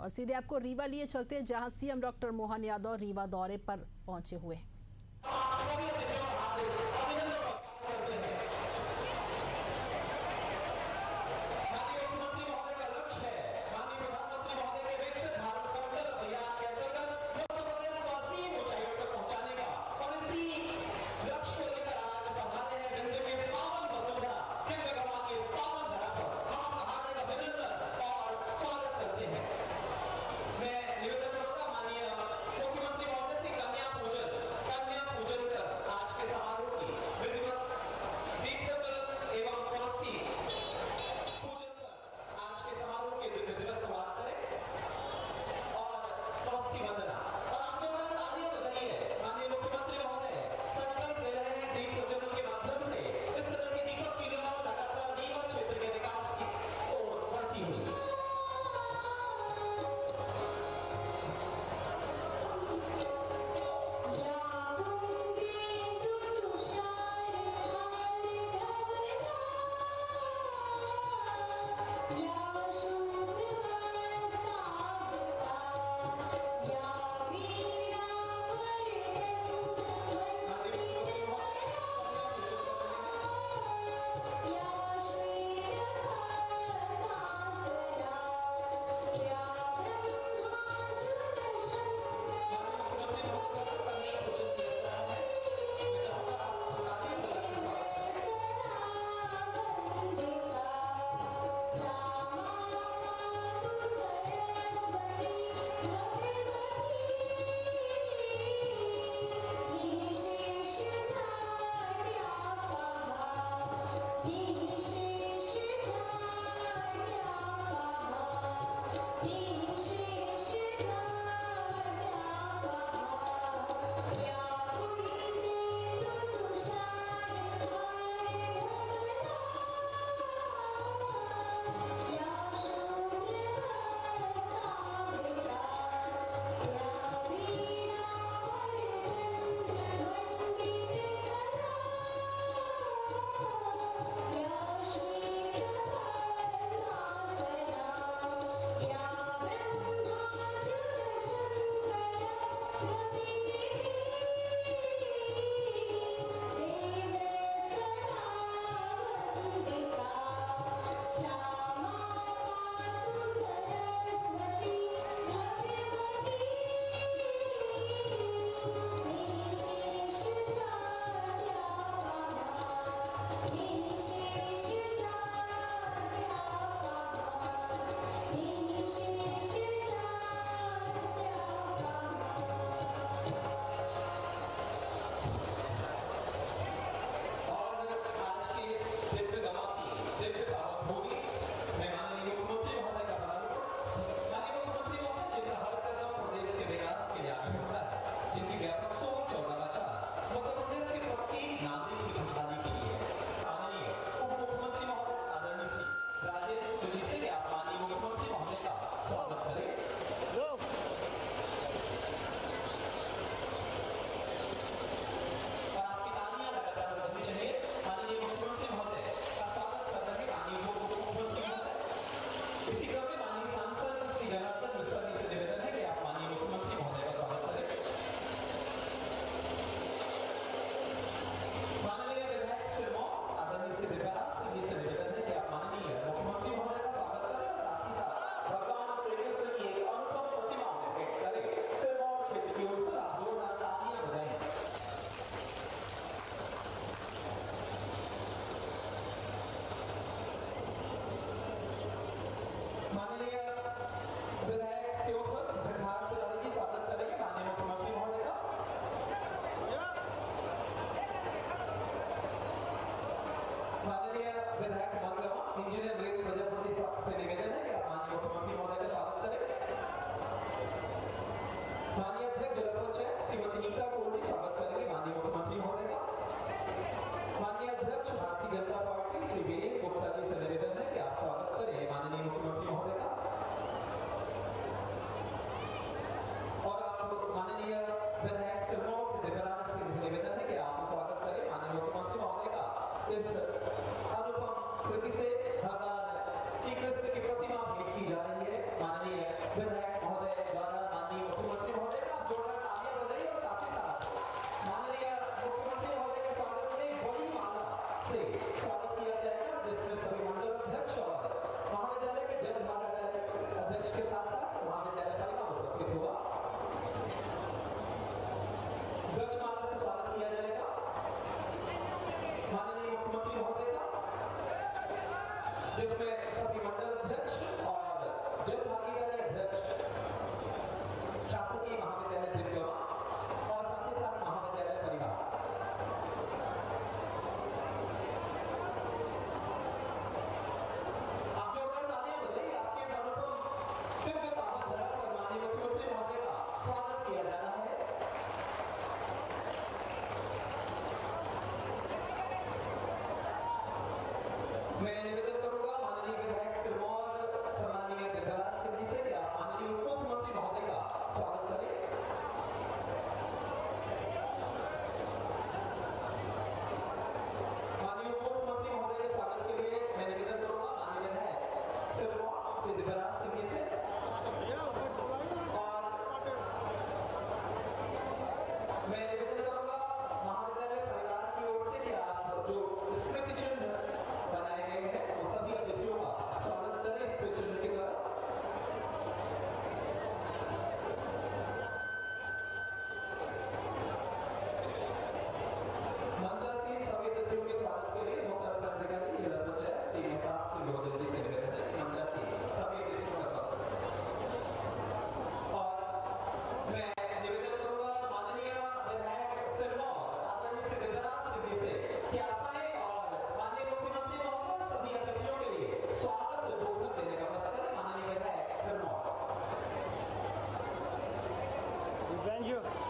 और सीधे आपको रीवा लिए चलते हैं, जहां सीएम डॉक्टर मोहन यादव रीवा दौरे पर पहुंचे हुए हैं। Thank you.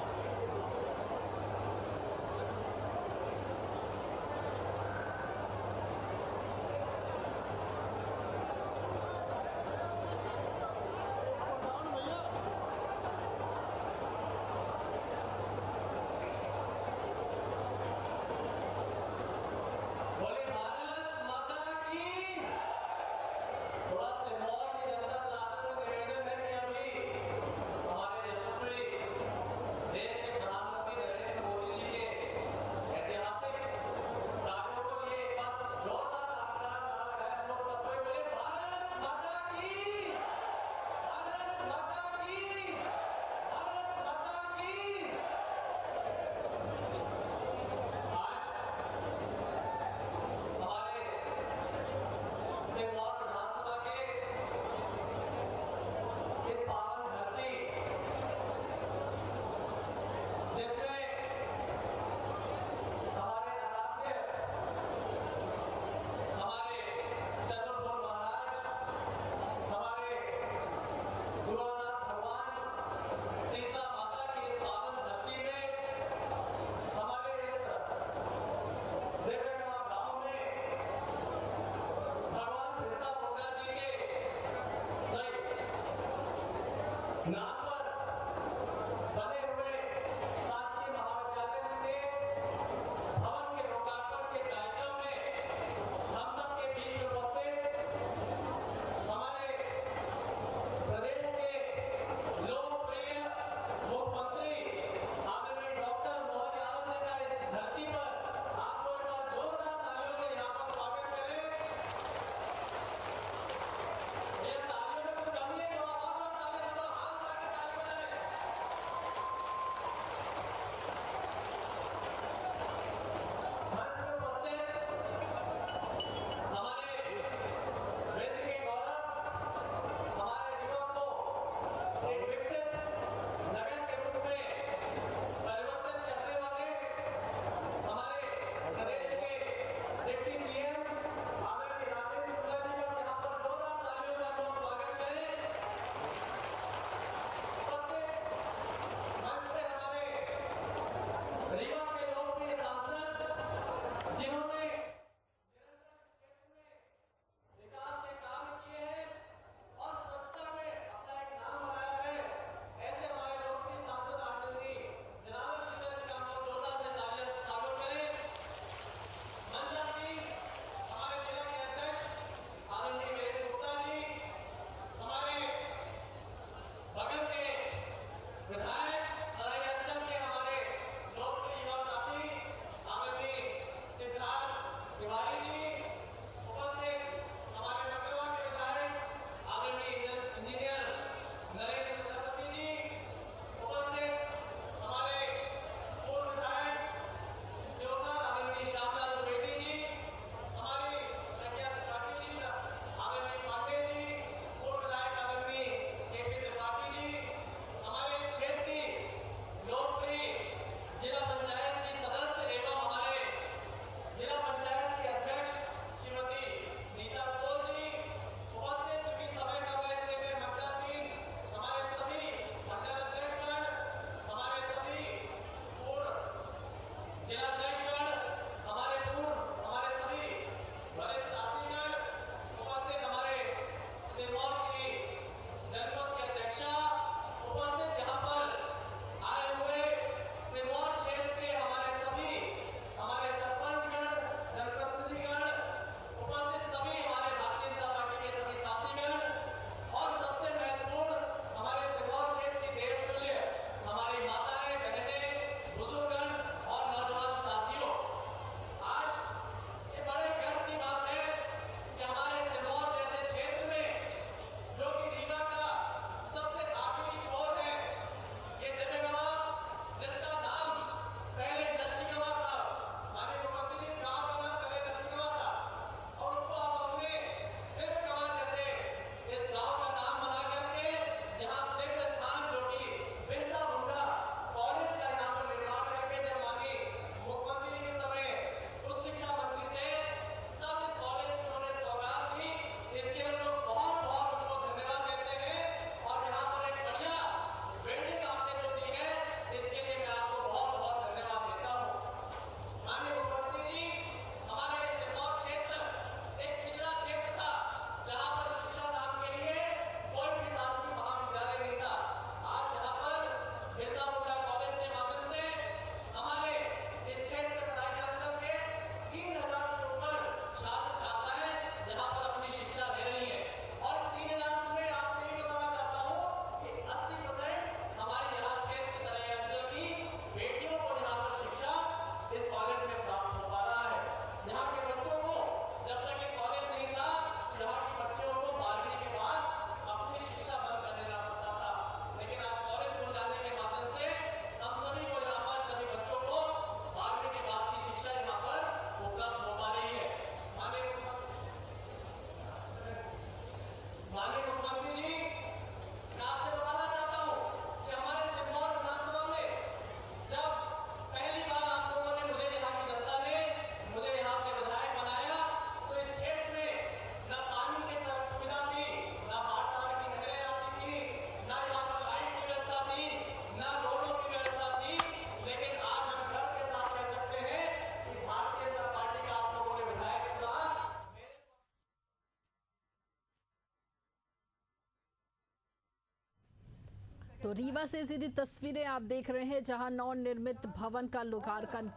तो रीवा से सीधी तस्वीरें आप देख रहे हैं जहां नवनिर्मित भवन का लोकार्पण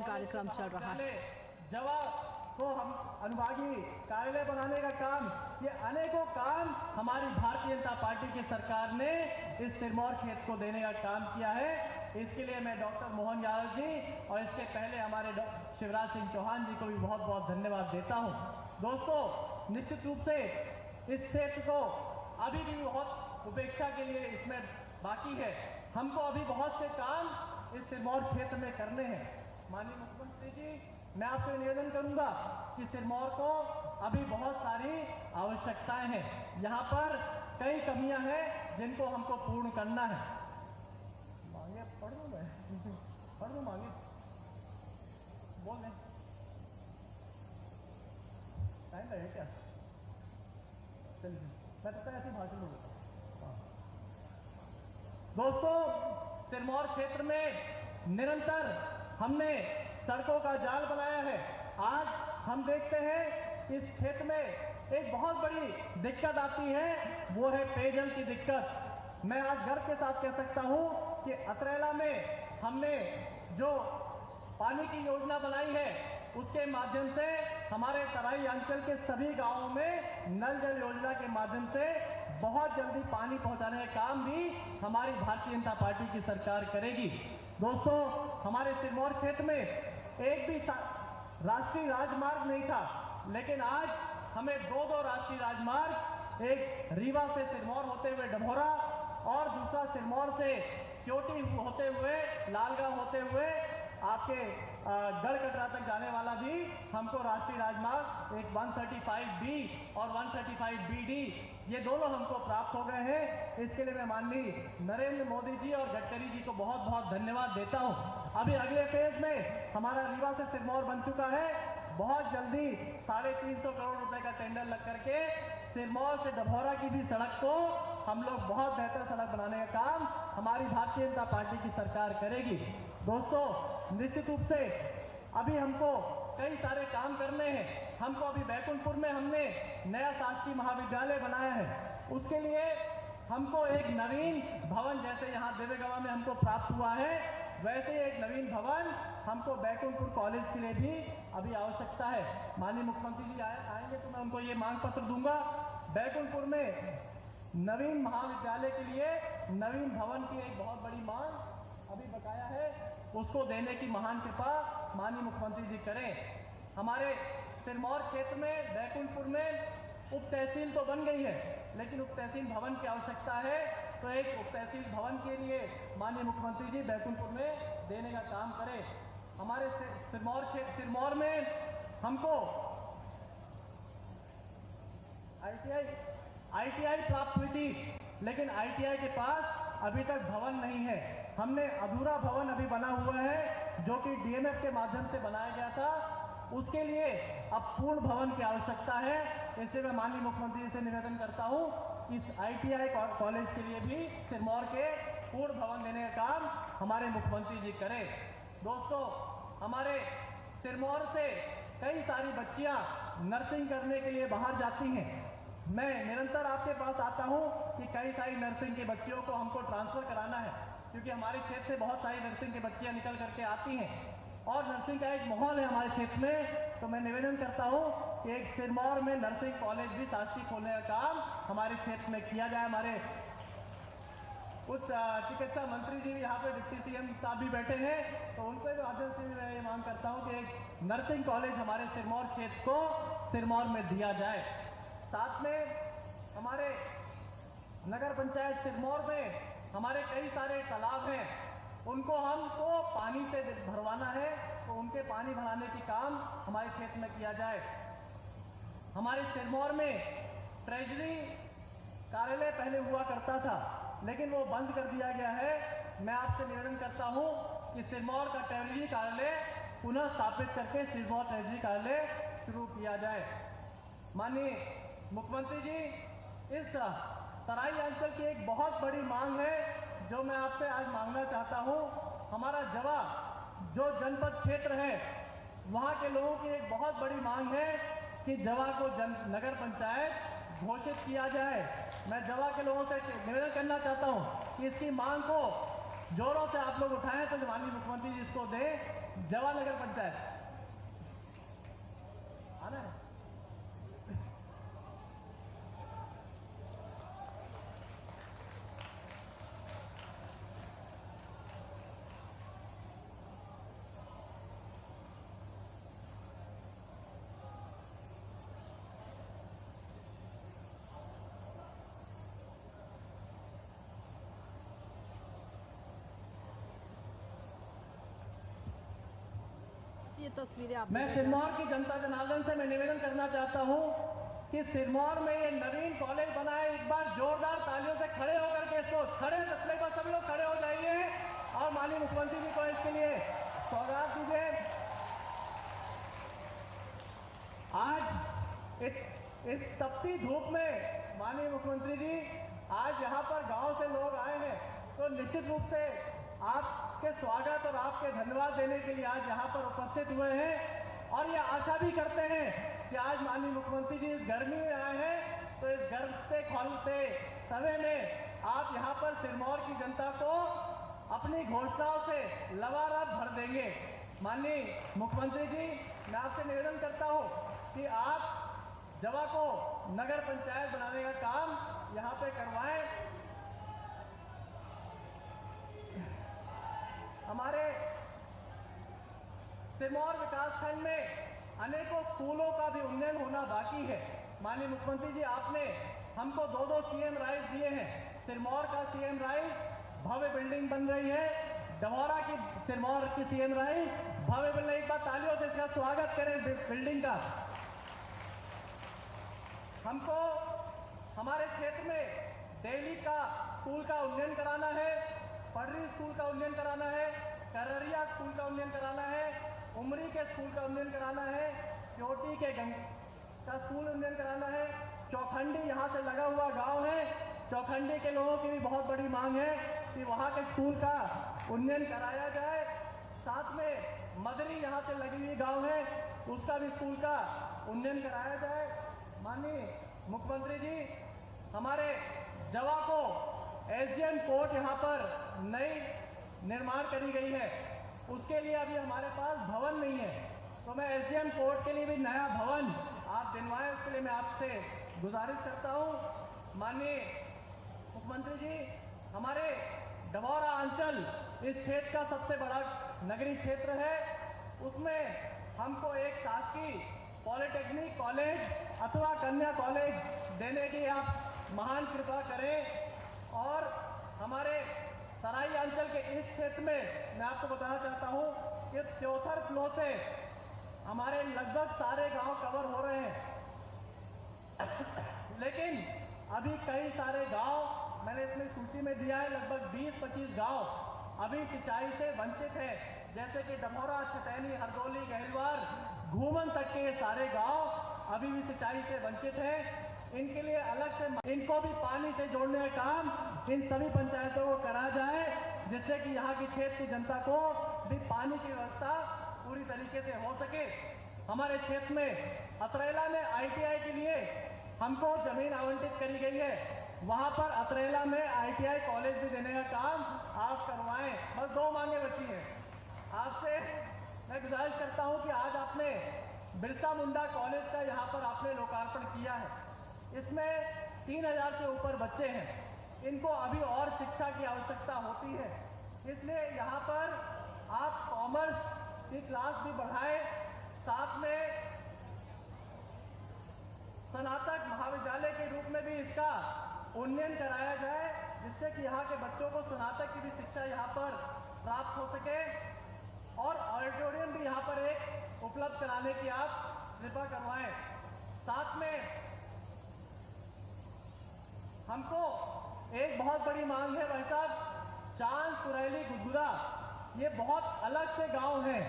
कार्यक्रम चल रहा है। जवा को हम अनुभागीय कार्यालय बनाने का काम, ये अनेकों काम हमारी भारतीय जनता पार्टी की सरकार ने इस सिरमौर क्षेत्र को देने का काम किया है। इसके लिए मैं डॉक्टर मोहन यादव जी और इसके पहले हमारे शिवराज सिंह चौहान जी को भी बहुत बहुत धन्यवाद देता हूं। दोस्तों, निश्चित रूप से इस क्षेत्र को अभी भी बहुत उपेक्षा के लिए इसमें बाकी है। हमको अभी बहुत से काम इस सिरमौर क्षेत्र में करने हैं। माननीय मुख्यमंत्री जी, मैं आपसे निवेदन करूंगा कि सिरमौर को अभी बहुत सारी आवश्यकताएं हैं। यहाँ पर कई कमियां हैं जिनको हमको पूर्ण करना है। मांगे पढ़ दूं मैं? पढ़ दूं मांगे? बोल दें। टाइम लगेगा क्या? चलिए, मैं तो ऐसे भाषण दूंगा। दोस्तों, सिरमौर क्षेत्र में निरंतर हमने सड़कों का जाल बनाया है। आज हम देखते हैं इस क्षेत्र में एक बहुत बड़ी दिक्कत आती है, वो है पेयजल की दिक्कत। मैं आज गर्व के साथ कह सकता हूं कि अतरेला में हमने जो पानी की योजना बनाई है, उसके माध्यम से हमारे तराई अंचल के सभी गांवों में नल जल योजना के माध्यम से बहुत जल्दी पानी पहुंचाने का काम भी हमारी भारतीय जनता पार्टी की सरकार करेगी। दोस्तों, हमारे सिरमौर क्षेत्र में एक भी राष्ट्रीय राजमार्ग नहीं था, लेकिन आज हमें दो राष्ट्रीय राजमार्ग, एक रीवा से सिरमौर होते हुए डभौरा और दूसरा सिरमौर से क्योटी होते हुए लालगांव होते हुए आपके गढ़कटरा तक जाने वाला भी हमको राष्ट्रीय राजमार्ग एक 135B और 135BD ये दोनों हमको प्राप्त हो गए हैं। इसके लिए मैं माननीय नरेंद्र मोदी जी और गडकरी जी को बहुत बहुत धन्यवाद देता हूं। अभी अगले फेज में हमारा रीवा से सिरमौर बन चुका है। बहुत जल्दी 350 करोड़ रुपए का टेंडर लग करके सिरमौर से डभौरा की भी सड़क को हम लोग बहुत बेहतर सड़क बनाने का काम हमारी भारतीय जनता पार्टी की सरकार करेगी। दोस्तों, निश्चित रूप से अभी हमको कई सारे काम करने हैं। हमको अभी बैकुंठपुर में हमने नया शासकीय महाविद्यालय बनाया है। उसके लिए हमको एक नवीन भवन, जैसे यहाँ देवेगवा में हमको प्राप्त हुआ है, वैसे एक नवीन भवन हमको बैकुंठपुर कॉलेज के लिए भी अभी आवश्यकता है। माननीय मुख्यमंत्री जी आएंगे तो मैं उनको ये मांग पत्र दूंगा। बैकुंठपुर में नवीन महाविद्यालय के लिए नवीन भवन की एक बहुत बड़ी मांग अभी बकाया है, उसको देने की महान कृपा माननीय मुख्यमंत्री जी करें। हमारे सिरमौर क्षेत्र में बैकुंठपुर में उप तहसील तो बन गई है, लेकिन उप तहसील भवन की आवश्यकता है। तो एक उप तहसील भवन के लिए माननीय मुख्यमंत्री जी बैकुंठपुर में देने का काम करें। हमारे सिरमौर में हमको ITI प्राप्त हुई थी, लेकिन ITI के पास अभी तक भवन नहीं है। हमने अधूरा भवन अभी बना हुआ है जो कि DMF के माध्यम से बनाया गया था। उसके लिए अब पूर्ण भवन की आवश्यकता है। इसलिए मैं माननीय मुख्यमंत्री जी से निवेदन करता हूं कि इस ITI कॉलेज के लिए भी सिरमौर के पूर्ण भवन देने का काम हमारे मुख्यमंत्री जी करें। दोस्तों, हमारे सिरमौर से कई सारी बच्चियां नर्सिंग करने के लिए बाहर जाती हैं। मैं निरंतर आपके पास आता हूं कि कई सारी नर्सिंग के बच्चियों को हमको ट्रांसफर कराना है, क्योंकि हमारे क्षेत्र से बहुत सारी नर्सिंग की बच्चियां निकल करके आती हैं और नर्सिंग का एक माहौल है हमारे क्षेत्र में। तो मैं निवेदन करता हूं कि एक सिरमौर में नर्सिंग कॉलेज भी शासकीय खोलने का काम हमारे क्षेत्र में किया जाए। हमारे उच्च चिकित्सा मंत्री जी भी यहाँ पे डिप्टी CM साहब भी बैठे हैं, तो उनके माध्यम से मैं ये मांग करता हूँ कि एक नर्सिंग कॉलेज हमारे सिरमौर क्षेत्र को सिरमौर में दिया जाए। साथ में हमारे नगर पंचायत सिरमौर में हमारे कई सारे तालाब हैं, उनको हमको पानी से भरवाना है, तो उनके पानी भराने की काम हमारे क्षेत्र में किया जाए। हमारे सिरमौर में ट्रेजरी कार्यालय पहले हुआ करता था, लेकिन वो बंद कर दिया गया है। मैं आपसे निवेदन करता हूं कि सिरमौर का ट्रेजरी कार्यालय पुनः स्थापित करके सिरमौर ट्रेजरी कार्यालय शुरू किया जाए। माननीय मुख्यमंत्री जी, इस तराई अंचल की एक बहुत बड़ी मांग है जो मैं आपसे आज मांगना चाहता हूं। हमारा जवा जो जनपद क्षेत्र है, वहां के लोगों की एक बहुत बड़ी मांग है कि जवा को नगर पंचायत घोषित किया जाए। मैं जवा के लोगों से निवेदन करना चाहता हूं कि इसकी मांग को जोरों से आप लोग उठाएं तो माननीय मुख्यमंत्री जी इसको दें। जवा नगर पंचायत आना है। ये तस्वीरें आप मैं सिरमौर की जनता जनार्दन से मैं निवेदन करना चाहता हूं कि सिरमौर में ये नवीन कॉलेज बना है। एक बार जोरदार तालियों से खड़े होकर के इसको खड़े तस्ले पर सभी लोग खड़े हो जाइए और माननीय मुख्यमंत्री जी को इसके लिए सौगात दीजिए। आज इस तपती धूप में माननीय मुख्यमंत्री जी आज यहाँ पर गांव से लोग आए हैं तो निश्चित रूप से आपके स्वागत और आपके धन्यवाद देने के लिए आज यहाँ पर उपस्थित हुए हैं और ये आशा भी करते हैं कि आज माननीय मुख्यमंत्री जी इस गर्मी में आए हैं तो इस गर्म से खोलते समय में आप यहाँ पर सिरमौर की जनता को अपनी घोषणाओं से लबालब भर देंगे। माननीय मुख्यमंत्री जी, मैं आपसे निवेदन करता हूँ कि आप जवा को नगर पंचायत बनाने का काम यहाँ पे करवाएं। हमारे सिरमौर विकासखंड में अनेकों स्कूलों का भी उन्नयन होना बाकी है। माननीय मुख्यमंत्री जी, आपने हमको 2-2 सीएम राइज दिए हैं। सिरमौर का सीएम राइज भव्य बिल्डिंग बन रही है, डभौरा की सिरमौर की सीएम राइज भव्य बिल्डिंग। एक बार तालियों से इसका स्वागत करें बिल्डिंग का। हमको हमारे क्षेत्र में दिल्ली का स्कूल का उन्नयन कराना है, पडरी स्कूल का उन्नयन कराना है, कररिया स्कूल का उन्नयन कराना है, उमरी के स्कूल का उन्नयन कराना है, क्योटी के का स्कूल उन्नयन कराना है। चौखंडी यहाँ से लगा हुआ गांव है, चौखंडी के लोगों की भी बहुत बड़ी मांग है कि वहाँ के स्कूल का उन्नयन कराया जाए। साथ में मदरी यहाँ से लगी हुई गांव है, उसका भी स्कूल का उन्नयन कराया जाए। माननीय मुख्यमंत्री जी, हमारे जवा को एसडीएम कोर्ट यहाँ पर नई निर्माण करी गई है, उसके लिए अभी हमारे पास भवन नहीं है, तो मैं एसडीएम कोर्ट के लिए भी नया भवन आप दिलवाएं, उसके लिए मैं आपसे गुजारिश करता हूँ। माननीय मुख्यमंत्री जी, हमारे डभौरा अंचल इस क्षेत्र का सबसे बड़ा नगरीय क्षेत्र है, उसमें हमको एक शासकीय पॉलिटेक्निक कॉलेज अथवा कन्या कॉलेज देने की आप महान कृपा करें। और हमारे तराई अंचल के इस क्षेत्र में मैं आपको बताना चाहता हूं कि त्योथर फ्लो से हमारे लगभग सारे गांव कवर हो रहे हैं, लेकिन अभी कई सारे गांव मैंने इसमें सूची में दिया है, लगभग 20-25 गांव अभी सिंचाई से वंचित है, जैसे कि डभौरा, छतैनी, हरदोली, गहिलवार, घूमन तक के सारे गांव अभी भी सिंचाई से वंचित हैं। इनके लिए अलग से इनको भी पानी से जोड़ने का काम इन सभी पंचायतों को करा जाए, जिससे कि यहाँ की क्षेत्र की जनता को भी पानी की व्यवस्था पूरी तरीके से हो सके। हमारे क्षेत्र में अतरेला में आईटीआई के लिए हमको जमीन आवंटित करी गई है, वहां पर अतरेला में आईटीआई कॉलेज भी देने का काम आप करवाएं। बस 2 मांगे बची हैं। आपसे मैं गुजारिश करता हूं कि आज आपने बिरसा मुंडा कॉलेज का यहाँ पर आपने लोकार्पण किया है, इसमें 3000 से ऊपर बच्चे हैं, इनको अभी और शिक्षा की आवश्यकता होती है, इसलिए यहाँ पर आप कॉमर्स की क्लास भी बढ़ाएं, साथ में स्नातक महाविद्यालय के रूप में भी इसका उन्नयन कराया जाए, जिससे कि यहाँ के बच्चों को स्नातक की भी शिक्षा यहाँ पर प्राप्त हो सके। और ऑडिटोरियम भी यहाँ पर एक उपलब्ध कराने की आप कृपा करवाएं। साथ में हमको एक बहुत बड़ी मांग है भाई साहब, चांद, कुरैली, गुदगुदा, ये बहुत अलग से गांव हैं,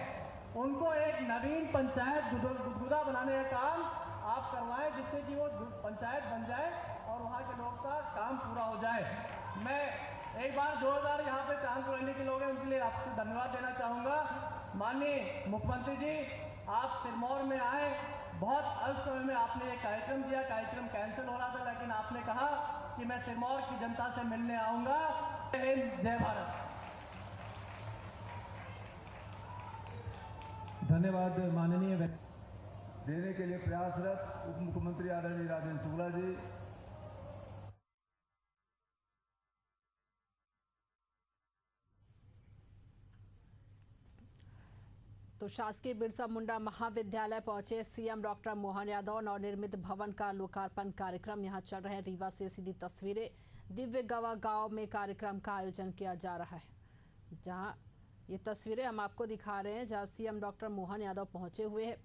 उनको एक नवीन पंचायत गुदगुदा बनाने का काम आप करवाएं, जिससे कि वो पंचायत बन जाए और वहाँ के लोग का काम पूरा हो जाए। मैं एक बार 2000 यहाँ पे चांद कुरैली के लोग हैं, उनके लिए आपसे धन्यवाद देना चाहूँगा। माननीय मुख्यमंत्री जी, आप सिरमौर में आए, बहुत अल्प समय में आपने एक कार्यक्रम दिया, कार्यक्रम कैंसिल हो रहा था, लेकिन आपने कहा कि मैं सिरमौर की जनता से मिलने आऊंगा। जय हिंद, जय भारत। धन्यवाद माननीय देने के लिए प्रयासरत उप मुख्यमंत्री आदरणीय राजेंद्र शुक्ला जी। तो शासकीय बिरसा मुंडा महाविद्यालय पहुंचे सीएम डॉक्टर मोहन यादव। नवनिर्मित भवन का लोकार्पण कार्यक्रम यहां चल रहा है। रीवा से सीधी तस्वीरें। दिव्य गवा गांव में कार्यक्रम का आयोजन किया जा रहा है, जहां ये तस्वीरें हम आपको दिखा रहे हैं, जहां सीएम डॉक्टर मोहन यादव पहुंचे हुए हैं।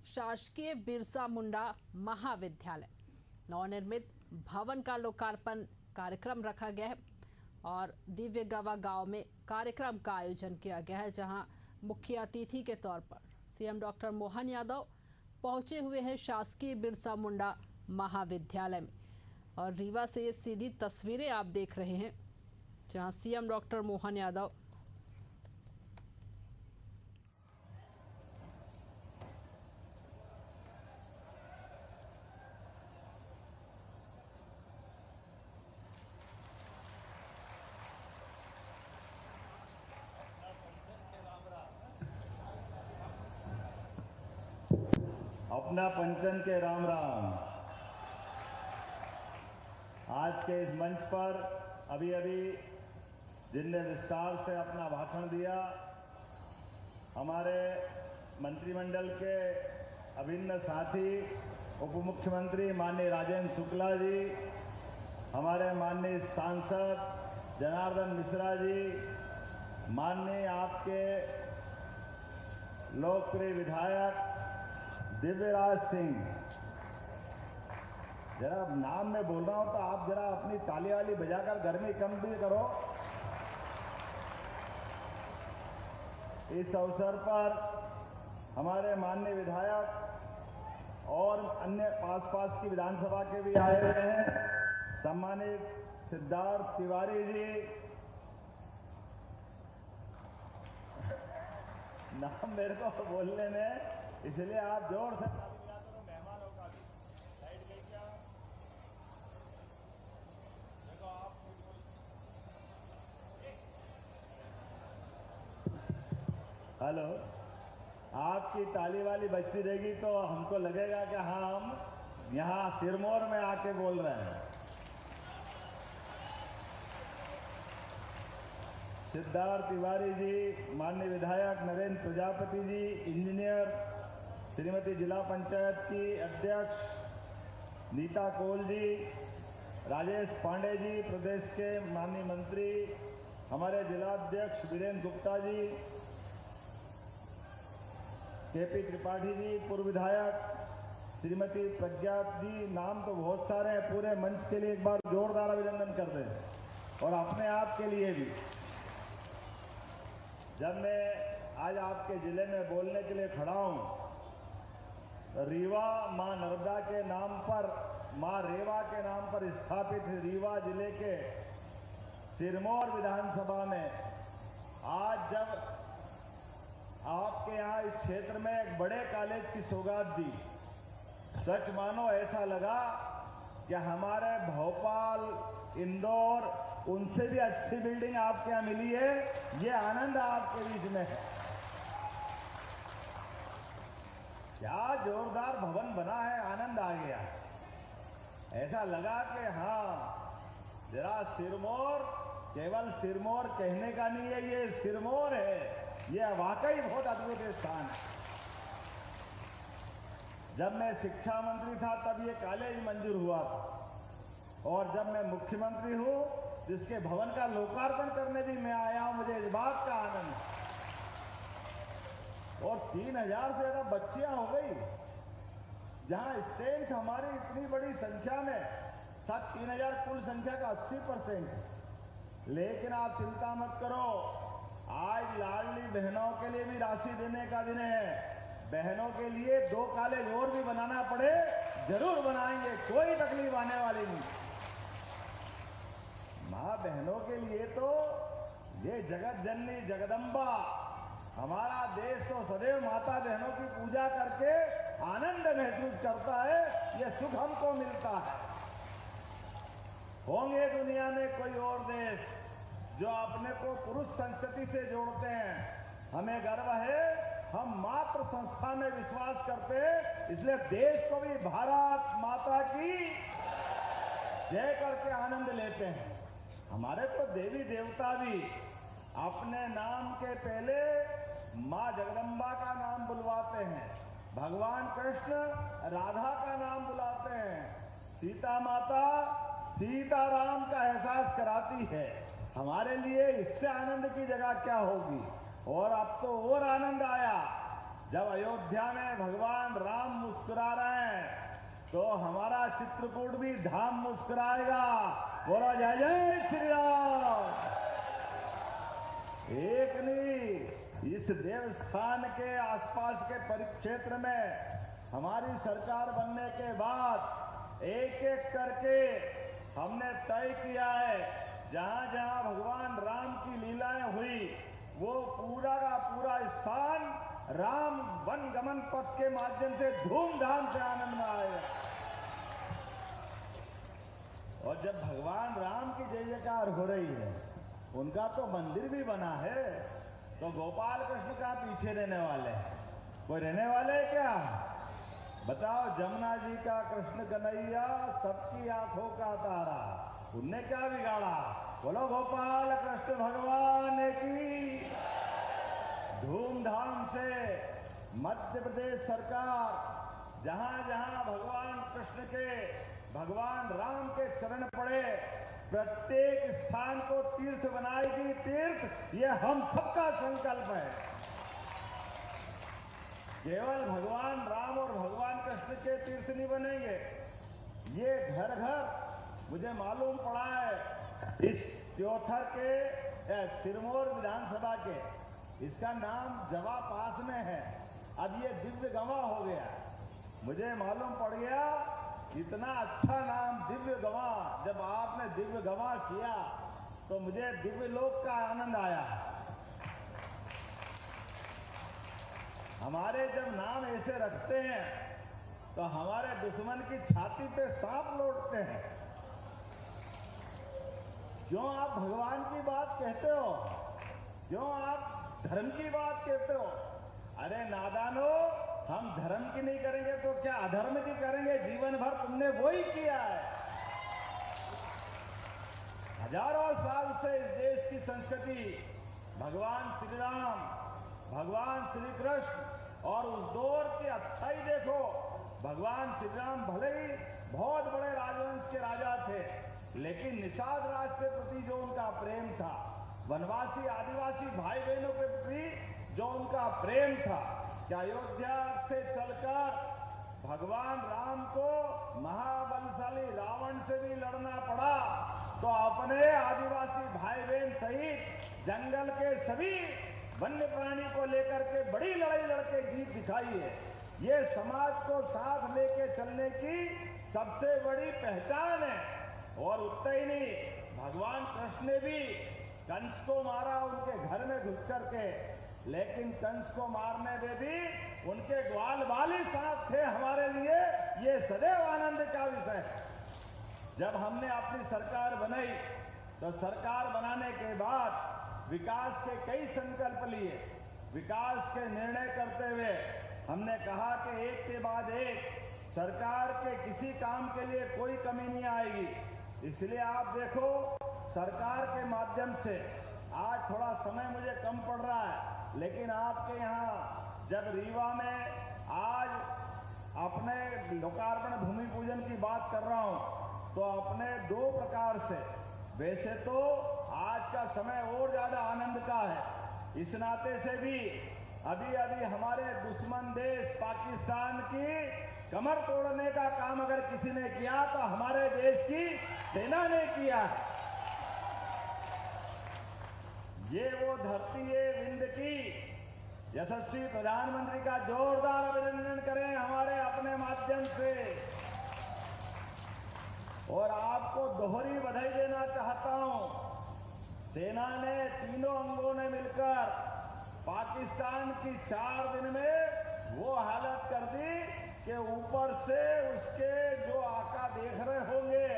शासकीय बिरसा मुंडा महाविद्यालय नवनिर्मित भवन का लोकार्पण कार्यक्रम रखा गया है और दिव्य गवा गांव में कार्यक्रम का आयोजन किया गया है, जहां मुख्य अतिथि के तौर पर सीएम डॉक्टर मोहन यादव पहुंचे हुए हैं शासकीय बिरसा मुंडा महाविद्यालय में। और रीवा से ये सीधी तस्वीरें आप देख रहे हैं, जहां सीएम डॉक्टर मोहन यादव अपना पंचन के राम राम। आज के इस मंच पर अभी अभी जिनने विस्तार से अपना भाषण दिया, हमारे मंत्रिमंडल के अभिन्न साथी उप मुख्यमंत्री माननीय राजेंद्र शुक्ला जी, हमारे माननीय सांसद जनार्दन मिश्रा जी, माननीय आपके लोकप्रिय विधायक दिव्यराज सिंह। जरा नाम में बोल रहा हूं तो आप जरा अपनी ताली वाली बजाकर गर्मी कम भी करो। इस अवसर पर हमारे माननीय विधायक और अन्य पास की विधानसभा के भी आए हुए हैं। सम्मानित सिद्धार्थ तिवारी जी, नाम मेरे को बोलने में, इसलिए आप जोर से ताली बजा करो। मेहमानों का भी लाइट गई क्या? देखो आप हेलो, आपकी ताली वाली बजती रहेगी तो हमको लगेगा कि हाँ, हम यहाँ सिरमौर में आके बोल रहे हैं। सिद्धार्थ तिवारी जी, माननीय विधायक नरेंद्र प्रजापति जी, इंजीनियर श्रीमती जिला पंचायत की अध्यक्ष नीता कोल जी, राजेश पांडे जी, प्रदेश के माननीय मंत्री, हमारे जिला अध्यक्ष वीरेंद्र गुप्ता जी, केपी त्रिपाठी जी, पूर्व विधायक श्रीमती प्रज्ञा जी, नाम तो बहुत सारे हैं। पूरे मंच के लिए एक बार जोरदार अभिनंदन कर दें। और अपने आप के लिए भी, जब मैं आज आपके जिले में बोलने के लिए खड़ा हूं, रीवा मां नर्मदा के नाम पर, मां रेवा के नाम पर स्थापित रीवा जिले के सिरमौर विधानसभा में आज जब आपके यहाँ इस क्षेत्र में एक बड़े कॉलेज की सौगात दी, सच मानो ऐसा लगा कि हमारे भोपाल, इंदौर, उनसे भी अच्छी बिल्डिंग आपके यहाँ मिली है। ये आनंद आपके बीच में है। क्या जोरदार भवन बना है, आनंद आ गया। ऐसा लगा कि हाँ, जरा सिरमौर केवल सिरमौर कहने का नहीं है, ये सिरमौर है। ये वाकई बहुत अद्भुत स्थान है। जब मैं शिक्षा मंत्री था तब ये कॉलेज मंजूर हुआ था, और जब मैं मुख्यमंत्री हूं जिसके भवन का लोकार्पण करने भी मैं आया हूं, मुझे इस बात का आनंद है। और 3000 से ज्यादा बच्चियां हो गई, जहां स्ट्रेंथ हमारी इतनी बड़ी संख्या में, 3000 कुल संख्या का 80%। लेकिन आप चिंता मत करो, आज लाडली बहनों के लिए भी राशि देने का दिन है। बहनों के लिए 2 कॉलेज और भी बनाना पड़े, जरूर बनाएंगे, कोई तकलीफ आने वाली नहीं। मां बहनों के लिए तो ये जगत जननी जगदम्बा, हमारा देश तो सदैव माता बहनों की पूजा करके आनंद महसूस करता है। ये सुख हमको मिलता है। होंगे दुनिया में कोई और देश जो अपने को पुरुष संस्कृति से जोड़ते हैं। हमें गर्व है, हम मातृ संस्था में विश्वास करते हैं, इसलिए देश को भी भारत माता की जय करके आनंद लेते हैं। हमारे तो देवी देवता भी अपने नाम के पहले माँ जगदम्बा का नाम बुलवाते हैं, भगवान कृष्ण राधा का नाम बुलाते हैं, सीता माता सीताराम का एहसास कराती है। हमारे लिए इससे आनंद की जगह क्या होगी। और अब तो और आनंद आया जब अयोध्या में भगवान राम मुस्कुरा रहे हैं, तो हमारा चित्रकूट भी धाम मुस्कुराएगा। बोलो जय जय श्री राम। एक नहीं, इस देवस्थान के आसपास के परिक्षेत्र में हमारी सरकार बनने के बाद एक एक करके हमने तय किया है, जहां जहां भगवान राम की लीलाएं हुई वो पूरा का पूरा स्थान राम वन गमन पथ के माध्यम से धूमधाम से आनंद में आएगा। और जब भगवान राम की जय जयकार हो रही है, उनका तो मंदिर भी बना है, तो गोपाल कृष्ण का पीछे रहने वाले हैं? कोई रहने वाले है क्या? बताओ, जमुना जी का कृष्ण कन्हैया सबकी आंखों का तारा, उनने क्या बिगाड़ा? बोलो गोपाल कृष्ण भगवान की। धूमधाम से मध्य प्रदेश सरकार जहां जहां भगवान कृष्ण के, भगवान राम के चरण पड़े, प्रत्येक स्थान को तीर्थ बनाएगी। तीर्थ ये हम सबका संकल्प है। केवल भगवान राम और भगवान कृष्ण के तीर्थ नहीं बनेंगे, ये घर घर मुझे मालूम पड़ा है इस त्योथर के सिरमौर विधानसभा के, इसका नाम जवा पास में है, अब ये दिव्य गवा हो गया। मुझे मालूम पड़ गया इतना अच्छा नाम दिव्य गवा, जब आपने दिव्य गवा किया तो मुझे दिव्य लोक का आनंद आया। हमारे जब नाम ऐसे रखते हैं तो हमारे दुश्मन की छाती पे सांप लौटते हैं। क्यों आप भगवान की बात कहते हो? क्यों आप धर्म की बात कहते हो? अरे नादानो, हम धर्म की नहीं करेंगे तो क्या अधर्म की करेंगे? जीवन भर तुमने वही किया है। हजारों साल से इस देश की संस्कृति भगवान श्री राम, भगवान श्री कृष्ण, और उस दौर की अच्छाई देखो। भगवान श्री राम भले ही बहुत बड़े राजवंश के राजा थे, लेकिन निषाद राज से प्रति जो उनका प्रेम था, वनवासी आदिवासी भाई बहनों के प्रति जो उनका प्रेम था, क्या अयोध्या से चलकर भगवान राम को महाबलशाली रावण से भी लड़ना पड़ा तो अपने आदिवासी भाई बहन सहित जंगल के सभी वन्य प्राणी को लेकर के बड़ी लड़ाई लड़के जीत दिखाई है। ये समाज को साथ लेके चलने की सबसे बड़ी पहचान है। और उतना ही नहीं, भगवान कृष्ण ने भी कंस को मारा उनके घर में घुस करके, लेकिन कंस को मारने में भी उनके ग्वाल बाल ही साथ थे। हमारे लिए ये सदैव आनंद का विषय है। जब हमने अपनी सरकार बनाई तो सरकार बनाने के बाद विकास के कई संकल्प लिए। विकास के निर्णय करते हुए हमने कहा कि एक के बाद एक सरकार के किसी काम के लिए कोई कमी नहीं आएगी। इसलिए आप देखो, सरकार के माध्यम से आज थोड़ा समय मुझे कम पड़ रहा है, लेकिन आपके यहाँ जब रीवा में आज अपने लोकार्पण भूमि पूजन की बात कर रहा हूं, तो अपने दो प्रकार से, वैसे तो आज का समय और ज्यादा आनंद का है, इस नाते से भी अभी अभी हमारे दुश्मन देश पाकिस्तान की कमर तोड़ने का काम अगर किसी ने किया तो हमारे देश की सेना ने किया है। ये वो धरती है विंध्य की। यशस्वी प्रधानमंत्री का जोरदार अभिनंदन करें हमारे अपने माध्यम से। और आपको दोहरी बधाई देना चाहता हूं। सेना ने तीनों अंगों ने मिलकर पाकिस्तान की 4 दिन में वो हालत कर दी कि ऊपर से उसके जो आका देख रहे होंगे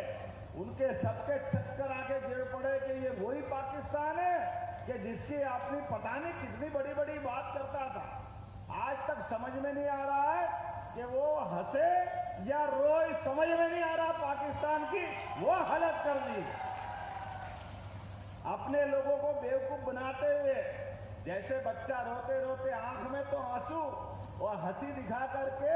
उनके सबके चक्कर आके गिर पड़े कि ये वही पाकिस्तान है कि जिसकी अपनी पता नहीं कितनी बड़ी बड़ी बात करता था। आज तक समझ में नहीं आ रहा है कि वो हंसे या रोए, समझ में नहीं आ रहा। पाकिस्तान की वो हालत कर दी, अपने लोगों को बेवकूफ बनाते हुए, जैसे बच्चा रोते रोते आंख में तो आंसू और हंसी दिखा करके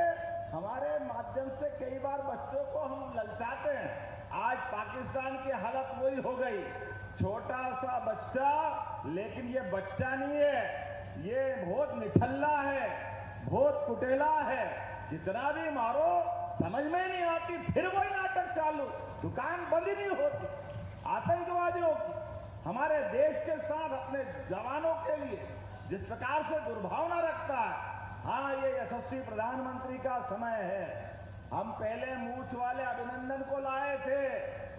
हमारे माध्यम से कई बार बच्चों को हम ललचाते हैं। आज पाकिस्तान की हालत वही हो गई, छोटा सा बच्चा, लेकिन ये बच्चा नहीं है, ये बहुत निठल्ला है, बहुत कुटेला है। जितना भी मारो समझ में नहीं आती, फिर वही नाटक चालू, दुकान बंद ही नहीं होती। आतंकवादियों की हमारे देश के साथ अपने जवानों के लिए जिस प्रकार से दुर्भावना रखता है, हाँ, ये यशस्वी प्रधानमंत्री का समय है। हम पहले मूछ वाले अभिनंदन को लाए थे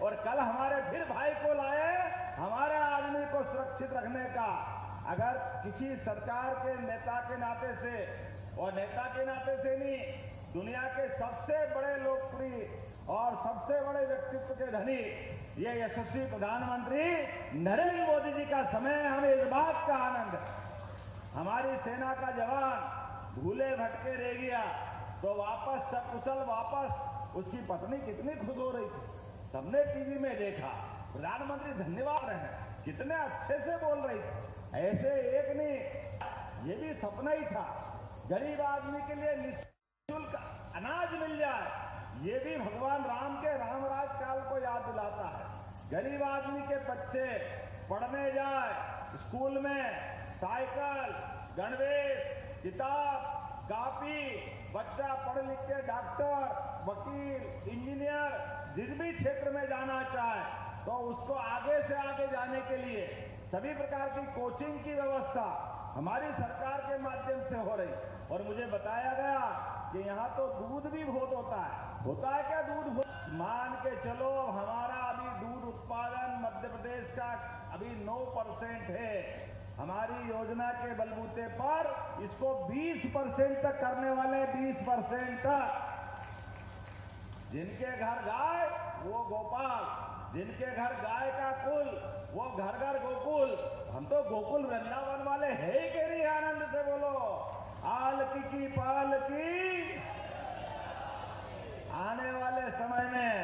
और कल हमारे फिर भाई को लाए, हमारे आदमी को सुरक्षित रखने का। अगर किसी सरकार के नेता के नाते से, और नेता के नाते से नहीं, दुनिया के सबसे बड़े लोकप्रिय और सबसे बड़े व्यक्तित्व के धनी ये यशस्वी प्रधानमंत्री नरेंद्र मोदी जी का समय है। हमें इस बात का आनंद है। हमारी सेना का जवान भूले भटके रह गया तो वापस सकुशल वापस, उसकी पत्नी कितनी खुश हो रही थी, सबने टीवी में देखा। प्रधानमंत्री धन्यवाद रहे, कितने अच्छे से बोल रही थी। ऐसे एक नहीं, ये भी सपना ही था, गरीब आदमी के लिए निःशुल्क अनाज मिल जाए। ये भी भगवान राम के रामराज काल को याद दिलाता है। गरीब आदमी के बच्चे पढ़ने जाए, स्कूल में साइकिल, गणवेश, किताब, कॉपी, बच्चा पढ़ लिख के डॉक्टर, वकील, इंजीनियर, जिस भी क्षेत्र में जाना चाहे तो उसको आगे से आगे जाने के लिए सभी प्रकार की कोचिंग की व्यवस्था हमारी सरकार के माध्यम से हो रही। और मुझे बताया गया कि यहाँ तो दूध भी बहुत होता है क्या दूध? मान के चलो, हमारा अभी दूध उत्पादन मध्य प्रदेश का अभी 9% है। हमारी योजना के बलबूते पर इसको 20% तक करने वाले, 20% तक। जिनके घर गाय वो गोपाल, जिनके घर गाय का कुल वो घर घर गोकुल। हम तो गोकुल वृंदावन वाले है ही के नहीं? आनंद से बोलो, आलकी की पालकी। आने वाले समय में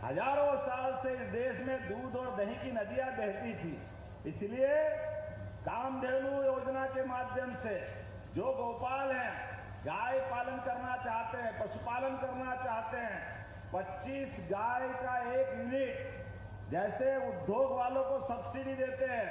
हजारों साल से इस देश में दूध और दही की नदियां बहती थी, इसलिए कामधेनु योजना के माध्यम से जो गोपाल हैं, गाय पालन करना चाहते हैं, पशुपालन करना चाहते हैं, 25 गाय का 1 यूनिट, जैसे उद्योग वालों को सब्सिडी देते हैं,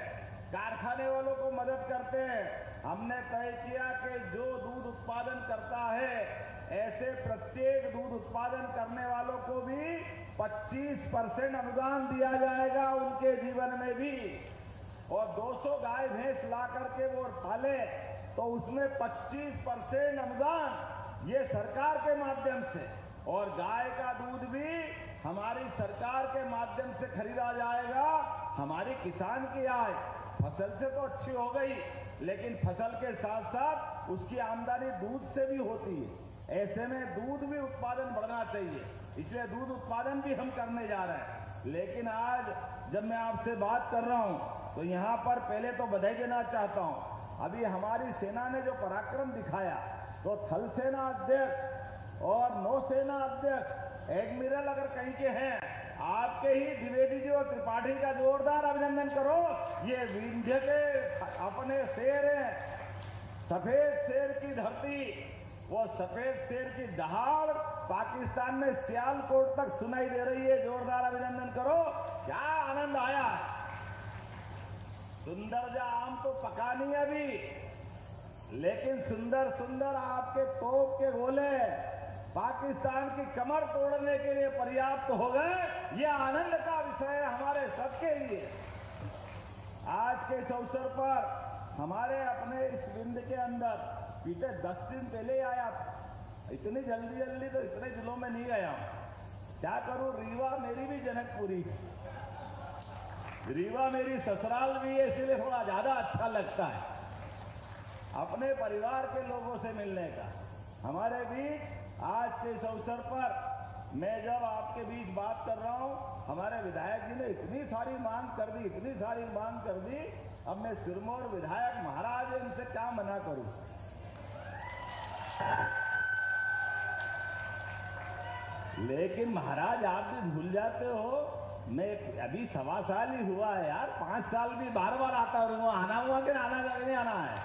कारखाने वालों को मदद करते हैं, हमने तय किया कि जो दूध उत्पादन करता है ऐसे प्रत्येक दूध उत्पादन करने वालों को भी 25% अनुदान दिया जाएगा उनके जीवन में भी। और 200 गाय भैंस ला करके वो पाले तो उसमें 25% अनुदान ये सरकार के माध्यम से। और गाय का दूध भी हमारी सरकार के माध्यम से खरीदा जाएगा। हमारी किसान की आय फसल से तो अच्छी हो गई, लेकिन फसल के साथ साथ उसकी आमदनी दूध से भी होती है। ऐसे में दूध भी उत्पादन बढ़ना चाहिए, इसलिए दूध उत्पादन भी हम करने जा रहे हैं। लेकिन आज जब मैं आपसे बात कर रहा हूं तो यहाँ पर पहले तो बधाई देना चाहता हूं। अभी हमारी सेना ने जो पराक्रम दिखाया, तो थल सेना अध्यक्ष और नौसेना अध्यक्ष एडमिरल अगर कहीं के हैं, आपके ही द्विवेदी जी और त्रिपाठी का जोरदार अभिनंदन करो। ये विंध्य के अपने शेर हैं, सफेद शेर की धरती, वो सफेद शेर की दहाड़ पाकिस्तान में सियालकोट तक सुनाई दे रही है। जोरदार अभिनंदन करो, क्या आनंद आया। सुंदरजा आम तो पका नहीं अभी, लेकिन सुंदर सुंदर आपके तोप के गोले पाकिस्तान की कमर तोड़ने के लिए पर्याप्त हो गए। यह आनंद का विषय है हमारे सबके लिए। आज के इस अवसर पर हमारे अपने इस विंध्य के अंदर बीते 10 दिन पहले आया था। इतनी जल्दी जल्दी तो इतने जिलों में नहीं गया। क्या करूं, रीवा मेरी भी जनकपुरी, रीवा मेरी ससुराल भी है, इसलिए थोड़ा ज्यादा अच्छा लगता है अपने परिवार के लोगों से मिलने का। हमारे बीच आज के इस अवसर पर मैं जब आपके बीच बात कर रहा हूं, हमारे विधायक जी ने इतनी सारी मांग कर दी, अब मैं सिरमौर विधायक महाराज इनसे क्या मना करूं। लेकिन महाराज आप भी भूल जाते हो, मैं अभी 1.25 साल ही हुआ है यार, 5 साल भी बार बार आता रहूंगा। आना हुआ कि आना नहीं आना है?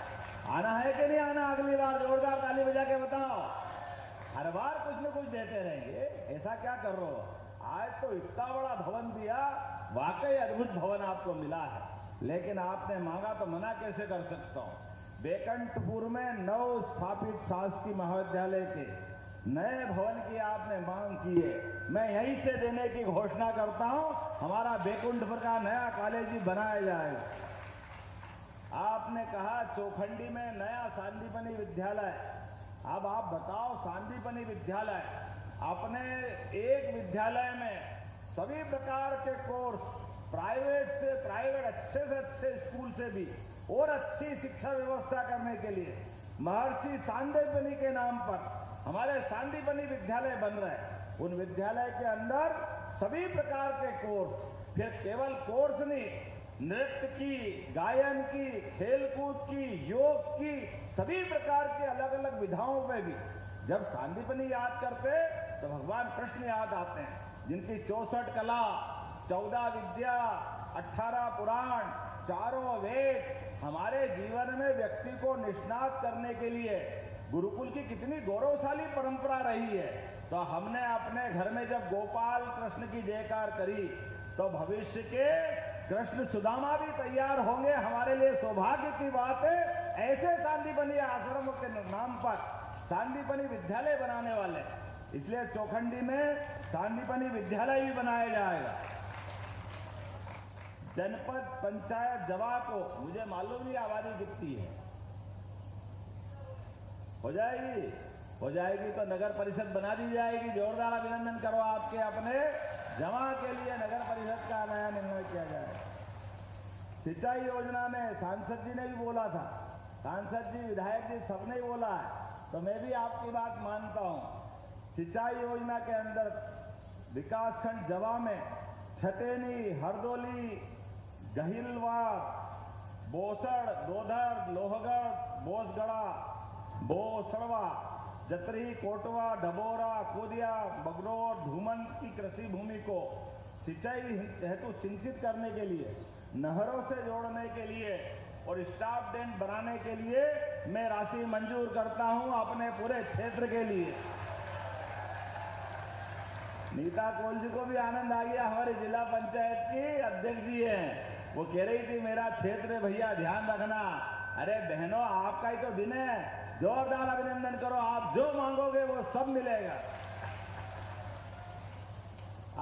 आना है कि नहीं आना? अगली बार जोरदार ताली बजा के बताओ। हर बार कुछ न कुछ देते रहेंगे, ऐसा क्या कर रहे हो? आज तो इतना बड़ा भवन दिया, वाकई अद्भुत भवन आपको मिला है, लेकिन आपने मांगा तो मना कैसे कर सकता हूं। बेकंठपुर में नव स्थापित शासकीय महाविद्यालय के नए भवन की आपने मांग की है, मैं यहीं से देने की घोषणा करता हूं। हमारा बेकुंठपुर का नया कॉलेज भी बनाया जाएगा। आपने कहा चौखंडी में नया सांदीपनि विद्यालय। अब आप बताओ, सांदीपनि विद्यालय, अपने एक विद्यालय में सभी प्रकार के कोर्स, प्राइवेट से प्राइवेट, अच्छे से अच्छे स्कूल से भी और अच्छी शिक्षा व्यवस्था करने के लिए महर्षि सांदीपनि के नाम पर हमारे सांदीपनि विद्यालय बन रहे हैं। उन विद्यालय के अंदर सभी प्रकार के कोर्स, फिर केवल कोर्स नहीं, नृत्य की, गायन की, खेलकूद की, योग की, सभी प्रकार के अलग अलग विधाओं में भी जब सांदीपनि याद करते तो भगवान कृष्ण याद आते हैं, जिनकी 64 कला, 14 विद्या, 18 पुराण, 4 वेद हमारे जीवन में व्यक्ति को निष्णात करने के लिए गुरुकुल की कितनी गौरवशाली परंपरा रही है। तो हमने अपने घर में जब गोपाल कृष्ण की जयकार करी तो भविष्य के कृष्ण सुदामा भी तैयार होंगे। हमारे लिए सौभाग्य की बात है, ऐसे सांदीपनि आश्रम के नाम पर सांदीपनि विद्यालय बनाने वाले, इसलिए चौखंडी में सांदीपनि विद्यालय भी बनाया जाएगा। जनपद पंचायत जवा को मुझे मालूम नहीं आबादी कितनी है, हो जाएगी तो नगर परिषद बना दी जाएगी। जोरदार अभिनंदन करो आपके अपने जमा के लिए नगर परिषद का नया निर्णय किया जाए। सिंचाई योजना में सांसद जी ने भी बोला था, सांसद जी, विधायक जी, सबने ही बोला है, तो मैं भी आपकी बात मानता हूं। सिंचाई योजना के अंदर विकासखंड जवा में छतेनी, हरदोली, गहिलवाड़, बोसड़, दोधर, लोहगढ़, बोसगढ़ा, बोसड़वा, जतरी, कोटवा, डबोरा, कोदिया, बगरौर, धूमन की कृषि भूमि को सिंचाई हेतु सिंचित करने के लिए, नहरों से जोड़ने के लिए और स्टॉप डैम बनाने के लिए मैं राशि मंजूर करता हूं अपने पूरे क्षेत्र के लिए। नीता कोल जी को भी आनंद आ गया, हमारे जिला पंचायत की अध्यक्ष जी हैं, वो कह रही थी मेरा क्षेत्र है भैया, ध्यान रखना। अरे बहनों, आपका ही तो दिन है, जोरदार अभिनंदन करो, आप जो मांगोगे वो सब मिलेगा।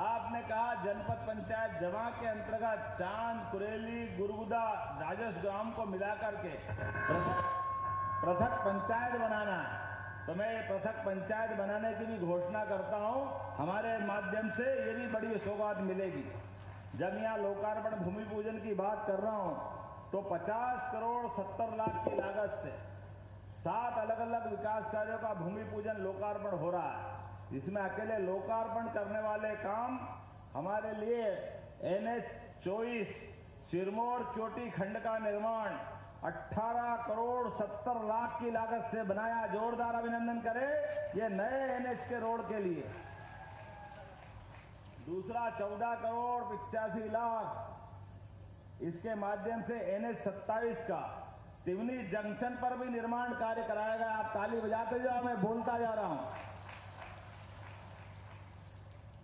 आपने कहा जनपद पंचायत जवा के अंतर्गत चांद, कुरेली, गुरगुदा, राजस ग्राम को मिलाकर के पृथक पंचायत बनाना है, तो मैं ये पृथक पंचायत बनाने की भी घोषणा करता हूं। हमारे माध्यम से ये भी बड़ी सौगात मिलेगी। जब यहाँ लोकार्पण भूमि पूजन की बात कर रहा हूं तो 50 करोड़ 70 लाख की लागत से 7 अलग अलग विकास कार्यों का भूमि पूजन लोकार्पण हो रहा है। इसमें अकेले लोकार्पण करने वाले काम हमारे लिए NH 24 सिरमौर क्योटी खंड का निर्माण 18 करोड़ 70 लाख की लागत से बनाया। जोरदार अभिनंदन करें ये नए NH के रोड के लिए। दूसरा 14 करोड़ 85 लाख इसके माध्यम से NH 27 का तिवनी जंक्शन पर भी निर्माण कार्य कराया गया। आप ताली बजाते जाओ, मैं बोलता जा रहा हूं।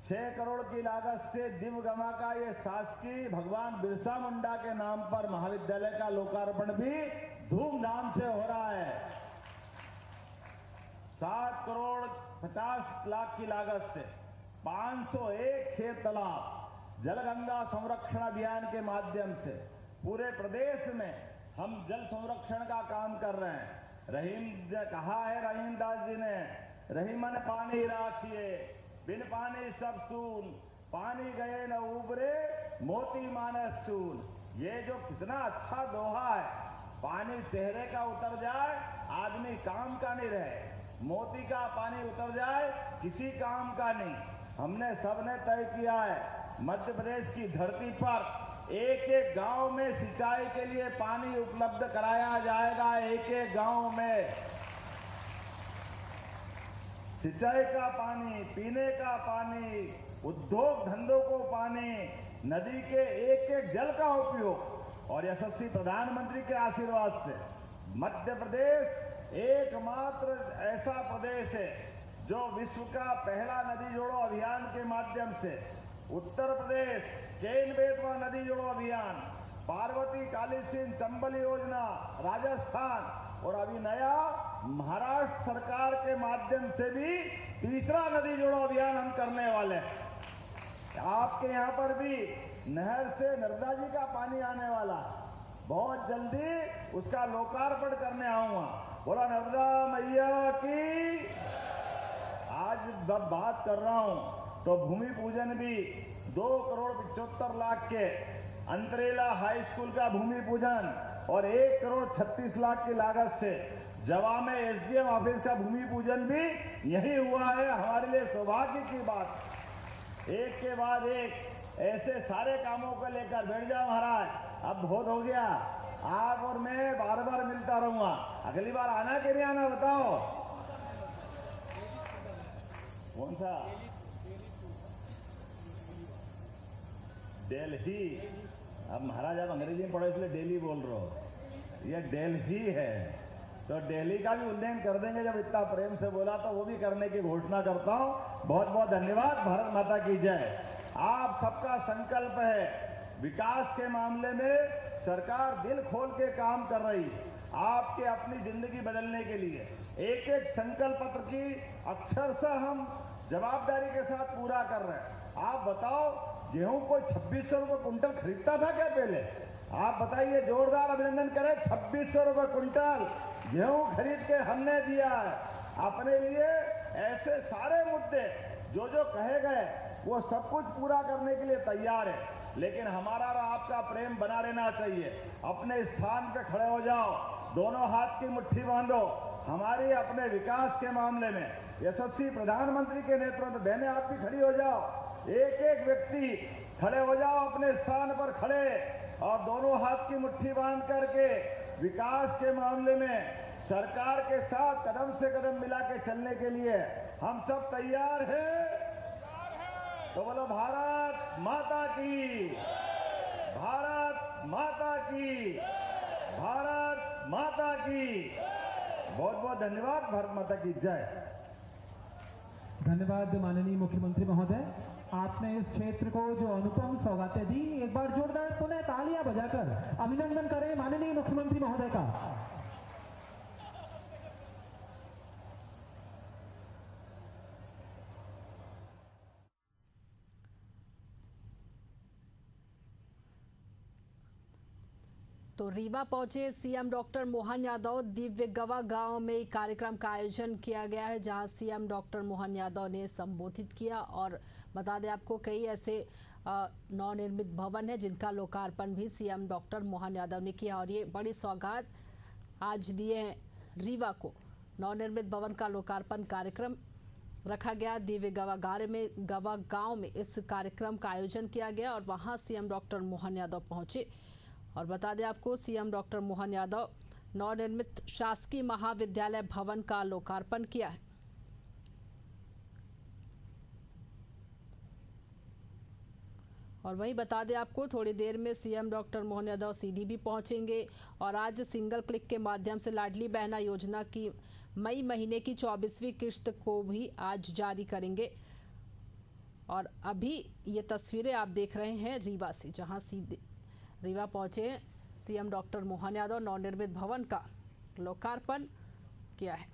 6 करोड़ की लागत से दिवगमा का ये शासकीय भगवान बिरसा मुंडा के नाम पर महाविद्यालय का लोकार्पण भी धूमधाम से हो रहा है। 7 करोड़ 50 लाख की लागत से 501 खेत तालाब जलगंगा संरक्षण अभियान के माध्यम से पूरे प्रदेश में हम जल संरक्षण का काम कर रहे हैं। कहा है रहीम दास जी ने, रहीमन पानी राखिए, बिन पानी सब सून, पानी गए न उबरे, मोती मानस चून। ये जो कितना अच्छा दोहा है, पानी चेहरे का उतर जाए आदमी काम का नहीं रहे, मोती का पानी उतर जाए किसी काम का नहीं। हमने सबने तय किया है मध्य प्रदेश की धरती पर एक एक गांव में सिंचाई के लिए पानी उपलब्ध कराया जाएगा। एक एक गांव में सिंचाई का पानी, पीने का पानी, उद्योग धंधों को पानी, नदी के एक एक जल का उपयोग और यशस्वी प्रधानमंत्री के आशीर्वाद से मध्य प्रदेश एकमात्र ऐसा प्रदेश है जो विश्व का पहला नदी जोड़ो अभियान के माध्यम से उत्तर प्रदेश केन बेतवा नदी जोड़ो अभियान, पार्वती काली सिंध चंबल योजना राजस्थान और अभी नया महाराष्ट्र सरकार के माध्यम से भी तीसरा नदी जोड़ो अभियान हम करने वाले हैं। आपके यहाँ पर भी नहर से नर्मदा जी का पानी आने वाला, बहुत जल्दी उसका लोकार्पण करने आऊंगा। बोला नर्मदा मैया की। आज जब बात कर रहा हूं तो भूमि पूजन भी 2,75,00,000 के अंतरेला हाई स्कूल का भूमि पूजन और 1,36,00,000 की लागत से जवा में एसडीएम ऑफिस का भूमि पूजन भी यही हुआ है। हमारे लिए सौभाग्य की बात। एक के बाद एक ऐसे सारे कामों को लेकर बैठ जाओ महाराज, अब बहुत हो गया। आप और मैं बार बार मिलता रहूंगा। अगली बार आना कि नहीं आना बताओ। कौन सा? दिल्ली। अब महाराज आप अंग्रेजी में पढ़ो इसलिए दिल्ली बोल रहे हो, ये दिल्ली है तो दिल्ली का भी उल्लेख कर देंगे। जब इतना प्रेम से बोला तो वो भी करने की घोषणा करता हूं। बहुत बहुत धन्यवाद। भारत माता की जय। आप सबका संकल्प है, विकास के मामले में सरकार दिल खोल के काम कर रही है आपके अपनी जिंदगी बदलने के लिए। एक एक संकल्प पत्र की अक्षरशः हम जवाबदारी के साथ पूरा कर रहे हैं। आप बताओ, गेहूं को 2600 रुपए कुंटल खरीदता था क्या पहले? आप बताइए, जोरदार अभिनंदन करें। 2600 रुपए कुंटल गेहूं खरीद के हमने दिया है अपने लिए। ऐसे सारे मुद्दे जो जो कहे गए वो सब कुछ पूरा करने के लिए तैयार है। लेकिन हमारा और आपका प्रेम बना रहना चाहिए। अपने स्थान पे खड़े हो जाओ, दोनों हाथ की मुट्ठी बांधो। हमारी अपने विकास के मामले में यशस्वी प्रधानमंत्री के नेतृत्व, बहने आप भी खड़ी हो जाओ। एक एक व्यक्ति खड़े हो जाओ अपने स्थान पर खड़े और दोनों हाथ की मुट्ठी बांध करके विकास के मामले में सरकार के साथ कदम से कदम मिला के चलने के लिए हम सब तैयार हैं। तो बोलो भारत माता की, भारत माता की, भारत माता की। बहुत बहुत धन्यवाद। भारत माता की जय। धन्यवाद माननीय मुख्यमंत्री महोदय। आपने इस क्षेत्र को जो अनुपम सौगातें दी, एक बार जोरदार पुनः तालियां बजाकर अभिनंदन करें माननीय मुख्यमंत्री महोदय का। तो रीवा पहुंचे सीएम डॉक्टर मोहन यादव। दिव्य गवा गांव में कार्यक्रम का आयोजन किया गया है जहां सीएम डॉक्टर मोहन यादव ने संबोधित किया। और बता दें आपको, कई ऐसे नवनिर्मित भवन है जिनका लोकार्पण भी सीएम डॉक्टर मोहन यादव ने किया। और ये बड़ी सौगात आज दिए हैं रीवा को। नवनिर्मित भवन का लोकार्पण कार्यक्रम रखा गया। दिव्य गवा गांव में इस कार्यक्रम का आयोजन किया गया और वहां सीएम डॉक्टर मोहन यादव पहुंचे। और बता दें आपको, सीएम डॉक्टर मोहन यादव नवनिर्मित शासकीय महाविद्यालय भवन का लोकार्पण किया है। और वहीं बता दें आपको, थोड़ी देर में सीएम डॉक्टर मोहन यादव सीधी भी पहुंचेंगे और आज सिंगल क्लिक के माध्यम से लाडली बहना योजना की मई महीने की 24वीं किस्त को भी आज जारी करेंगे। और अभी ये तस्वीरें आप देख रहे हैं रीवा से, जहां सीधे रीवा पहुंचे सीएम डॉक्टर मोहन यादव, नवनिर्मित भवन का लोकार्पण किया है।